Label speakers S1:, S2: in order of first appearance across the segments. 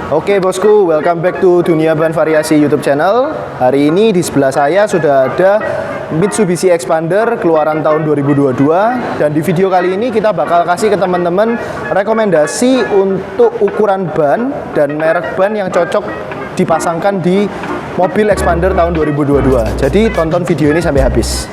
S1: Oke bosku, welcome back to Dunia Ban Variasi YouTube channel. Hari ini di sebelah saya sudah ada Mitsubishi Xpander keluaran tahun 2022. Dan di video kali ini kita bakal kasih ke teman-teman rekomendasi untuk ukuran ban dan merek ban yang cocok dipasangkan di mobil Xpander tahun 2022. Jadi tonton video ini sampai habis.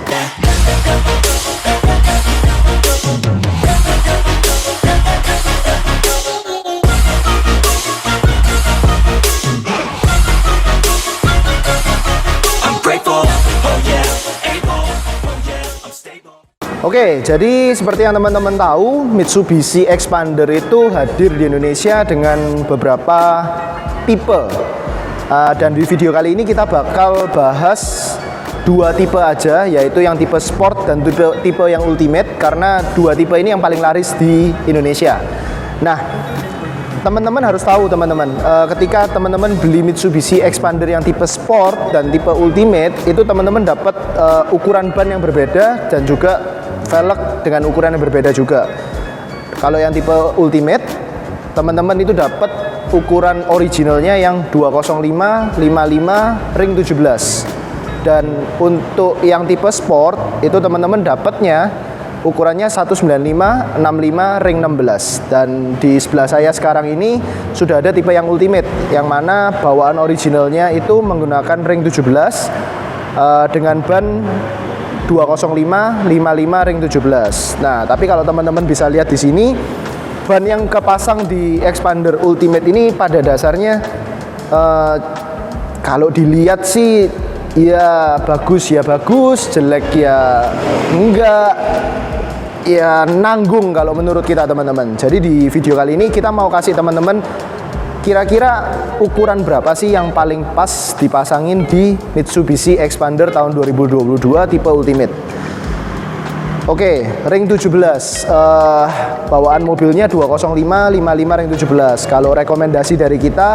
S1: Oke, jadi seperti yang teman-teman tahu, Mitsubishi Xpander itu hadir di Indonesia dengan beberapa tipe. Dan di video kali ini kita bakal bahas dua tipe aja, yaitu yang tipe sport dan tipe yang ultimate, karena dua tipe ini yang paling laris di Indonesia. Nah, teman-teman harus tahu ketika teman-teman beli Mitsubishi Xpander yang tipe sport dan tipe ultimate, itu teman-teman dapat ukuran ban yang berbeda dan juga velg dengan ukuran yang berbeda juga. Kalau yang tipe ultimate, teman-teman itu dapat ukuran originalnya yang 205 55 ring 17. Dan untuk yang tipe sport itu teman-teman dapatnya ukurannya 195 65 ring 16. Dan di sebelah saya sekarang ini sudah ada tipe yang ultimate, yang mana bawaan originalnya itu menggunakan ring 17 dengan ban 205 55 ring 17. Nah, tapi kalau teman-teman bisa lihat di sini, ban yang kepasang di Xpander Ultimate ini pada dasarnya kalau dilihat sih ya bagus, jelek ya enggak, ya nanggung kalau menurut kita teman-teman. Jadi di video kali ini kita mau kasih teman-teman kira-kira ukuran berapa sih yang paling pas dipasangin di Mitsubishi Xpander tahun 2022 tipe Ultimate. Oke, ring 17, bawaan mobilnya 205 55 ring 17. Kalau rekomendasi dari kita,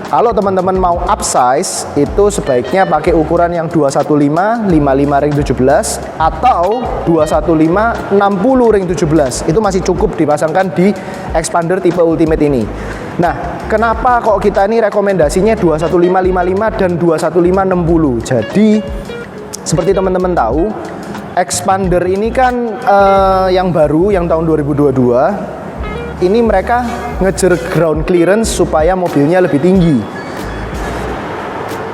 S1: kalau teman-teman mau upsize, itu sebaiknya pakai ukuran yang 215 55 ring 17 atau 215 60 ring 17. Itu masih cukup dipasangkan di Xpander tipe Ultimate ini. Nah, kenapa kok kita ini rekomendasinya 21555 dan 21560? Jadi, seperti teman-teman tahu, Xpander ini kan yang baru, yang tahun 2022, ini mereka ngejar ground clearance supaya mobilnya lebih tinggi.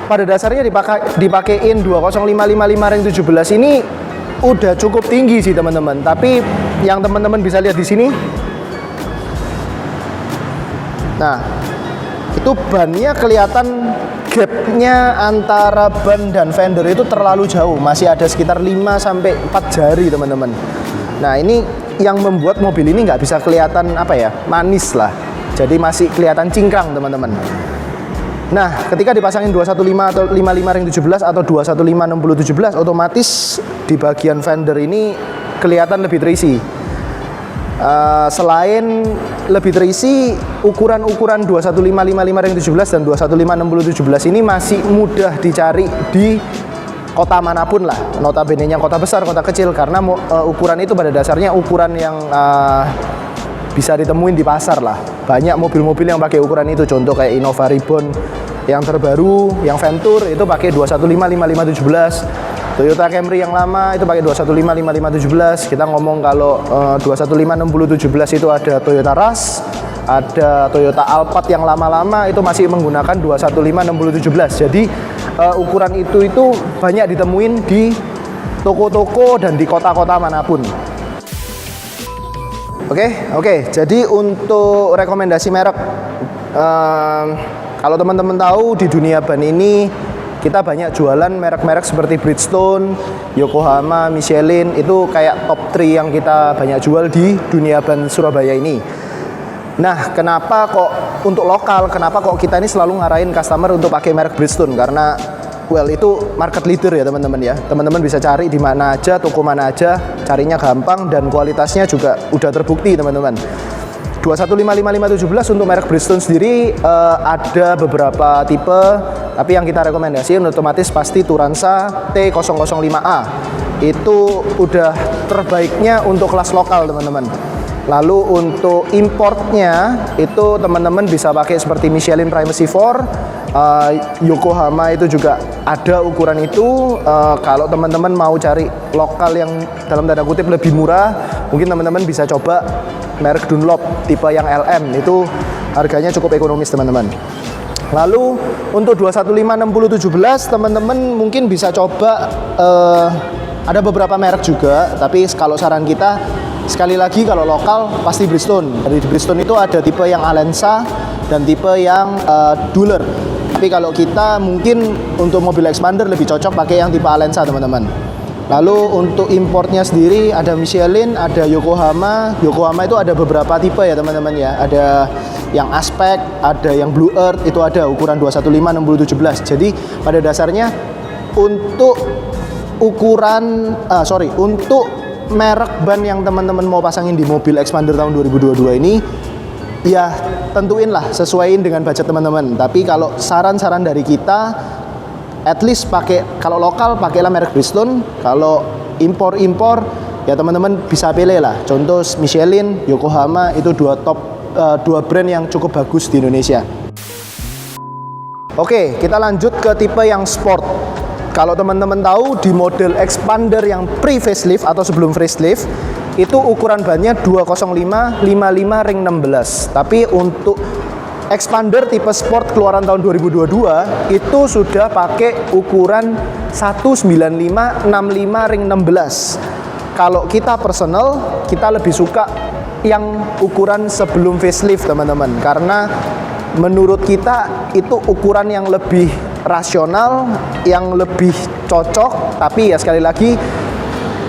S1: Pada dasarnya dipakein 20555 ring 17 ini udah cukup tinggi sih teman-teman. Tapi yang teman-teman bisa lihat di sini, nah, itu bannya kelihatan gapnya antara ban dan fender itu terlalu jauh. Masih ada sekitar 5-4 jari teman-teman. Nah, ini yang membuat mobil ini nggak bisa kelihatan manis lah. Jadi masih kelihatan cingkrang teman-teman. Nah, ketika dipasangin 215 atau 55 ring 17 atau 215 60 17, otomatis di bagian fender ini kelihatan lebih terisi. Selain lebih terisi, ukuran-ukuran 215 55 ring 17 dan 215 60 17 ini masih mudah dicari di kota manapun lah, notabene-nya kota besar, kota kecil, karena ukuran itu pada dasarnya ukuran yang bisa ditemuin di pasar lah. Banyak mobil-mobil yang pakai ukuran itu, contoh kayak Innova Reborn yang terbaru, yang Venture itu pakai 215 55 17. Toyota Camry yang lama itu pakai 215 55 17. Kita ngomong kalau 215 60 17 itu ada Toyota Rush, ada Toyota Alphard yang lama-lama itu masih menggunakan 215 60 17. Jadi ukuran itu banyak ditemuin di toko-toko dan di kota-kota manapun. Oke. Jadi untuk rekomendasi merek, kalau teman-teman tahu di dunia ban ini kita banyak jualan merek-merek seperti Bridgestone, Yokohama, Michelin. Itu kayak top 3 yang kita banyak jual di dunia ban Surabaya ini. Nah, kenapa kok untuk lokal, kenapa kok kita ini selalu ngarahin customer untuk pakai merek Bridgestone? Karena itu market leader ya teman-teman ya. Teman-teman bisa cari di mana aja, toko mana aja, carinya gampang dan kualitasnya juga udah terbukti teman-teman. 21555 17 untuk merek Bridgestone sendiri ada beberapa tipe, tapi yang kita rekomendasikan otomatis pasti Turanza T005A. Itu udah terbaiknya untuk kelas lokal teman-teman. Lalu untuk importnya itu teman-teman bisa pakai seperti Michelin Primacy 4, Yokohama itu juga ada ukuran itu. Kalau teman-teman mau cari lokal yang dalam tanda kutip lebih murah, mungkin teman-teman bisa coba merek Dunlop tipe yang LM, itu harganya cukup ekonomis teman-teman. Lalu untuk 215/6017 teman-teman mungkin bisa coba, ada beberapa merek juga, tapi kalau saran kita sekali lagi kalau lokal pasti Bridgestone. Dari Bridgestone itu ada tipe yang Alenza dan tipe yang Dueler. Tapi kalau kita mungkin untuk mobil expander lebih cocok pakai yang tipe Alenza teman-teman. Lalu untuk importnya sendiri ada Michelin, ada Yokohama. Yokohama itu ada beberapa tipe ya teman-teman ya. Ada yang Aspect, ada yang Blue Earth, itu ada ukuran 215/6017. Jadi pada dasarnya untuk untuk merek ban yang teman-teman mau pasangin di mobil expander tahun 2022 ini, ya tentuin lah, sesuaiin dengan budget teman-teman. Tapi kalau saran-saran dari kita, at least kalau lokal pakailah merek Bridgestone. Kalau impor ya teman-teman bisa pilih lah. Contoh Michelin, Yokohama itu dua brand yang cukup bagus di Indonesia. Oke, kita lanjut ke tipe yang sport. Kalau teman-teman tahu di model expander yang pre-facelift atau sebelum facelift itu ukuran bannya 205/55 ring 16. Tapi untuk expander tipe sport keluaran tahun 2022 itu sudah pakai ukuran 195/65 ring 16. Kalau kita personal, kita lebih suka yang ukuran sebelum facelift teman-teman, karena menurut kita itu ukuran yang lebih rasional, yang lebih cocok. Tapi ya sekali lagi,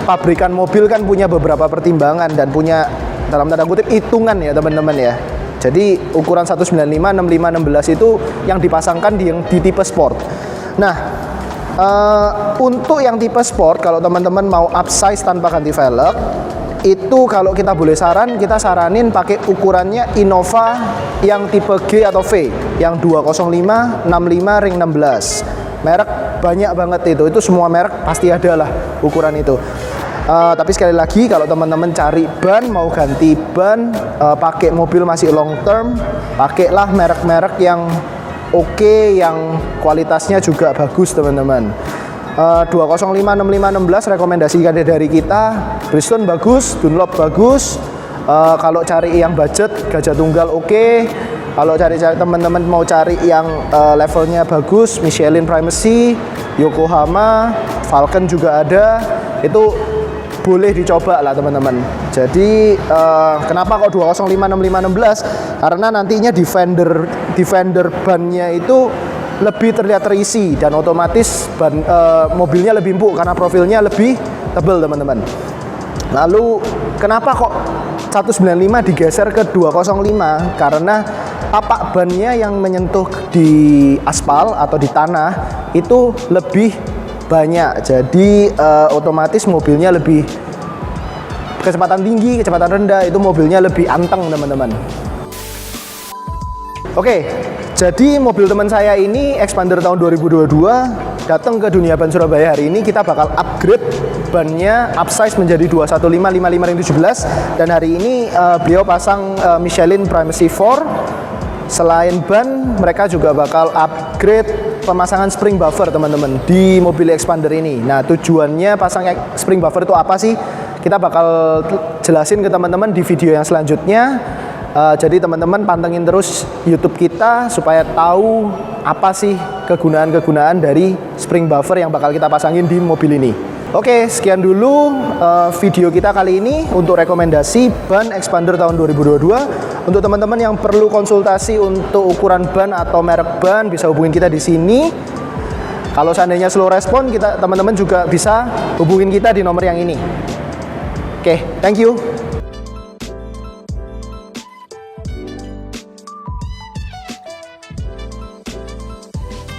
S1: pabrikan mobil kan punya beberapa pertimbangan dan punya dalam tanda kutip hitungan ya teman-teman ya. Jadi ukuran 195/65/16 itu yang dipasangkan di tipe sport. Nah, untuk yang tipe sport kalau teman-teman mau upsize tanpa ganti velg, itu kalau kita boleh kita saranin pakai ukurannya Innova yang tipe G atau V yang 205/65 ring 16. Merek banyak banget itu semua merek pasti ada lah ukuran itu. Tapi sekali lagi kalau teman-teman cari ban, mau ganti ban, pakai mobil masih long term, pakailah merek-merek yang oke, yang kualitasnya juga bagus teman-teman. 205/65/16 rekomendasi dari kita, Bridgestone bagus, Dunlop bagus. Kalau cari yang budget, Gajah Tunggal oke. Kalau cari teman-teman mau cari yang levelnya bagus, Michelin Primacy, Yokohama, Falcon juga ada. Itu boleh dicoba lah teman-teman. Jadi kenapa kok 205/65/16? Karena nantinya defender bannya itu lebih terlihat terisi dan otomatis mobilnya lebih empuk karena profilnya lebih tebal teman-teman. Lalu kenapa kok 195 digeser ke 205? Karena tapak bannya yang menyentuh di aspal atau di tanah itu lebih banyak. Jadi otomatis mobilnya lebih kecepatan tinggi, kecepatan rendah, itu mobilnya lebih anteng teman-teman. Oke, jadi mobil teman saya ini expander tahun 2022 datang ke Dunia Ban Surabaya hari ini. Kita bakal upgrade bannya, upsize menjadi 215/55 ring 17. Dan hari ini beliau pasang Michelin Primacy 4. Selain ban, mereka juga bakal upgrade pemasangan spring buffer teman-teman di mobil expander ini. Nah, tujuannya pasang spring buffer itu apa sih? Kita bakal jelasin ke teman-teman di video yang selanjutnya. Jadi teman-teman pantengin terus YouTube kita supaya tahu apa sih kegunaan-kegunaan dari spring buffer yang bakal kita pasangin di mobil ini. Oke, sekian dulu video kita kali ini untuk rekomendasi ban expander tahun 2022. Untuk teman-teman yang perlu konsultasi untuk ukuran ban atau merek ban, bisa hubungin kita di sini. Kalau seandainya slow respon, teman-teman juga bisa hubungin kita di nomor yang ini. Oke, thank you.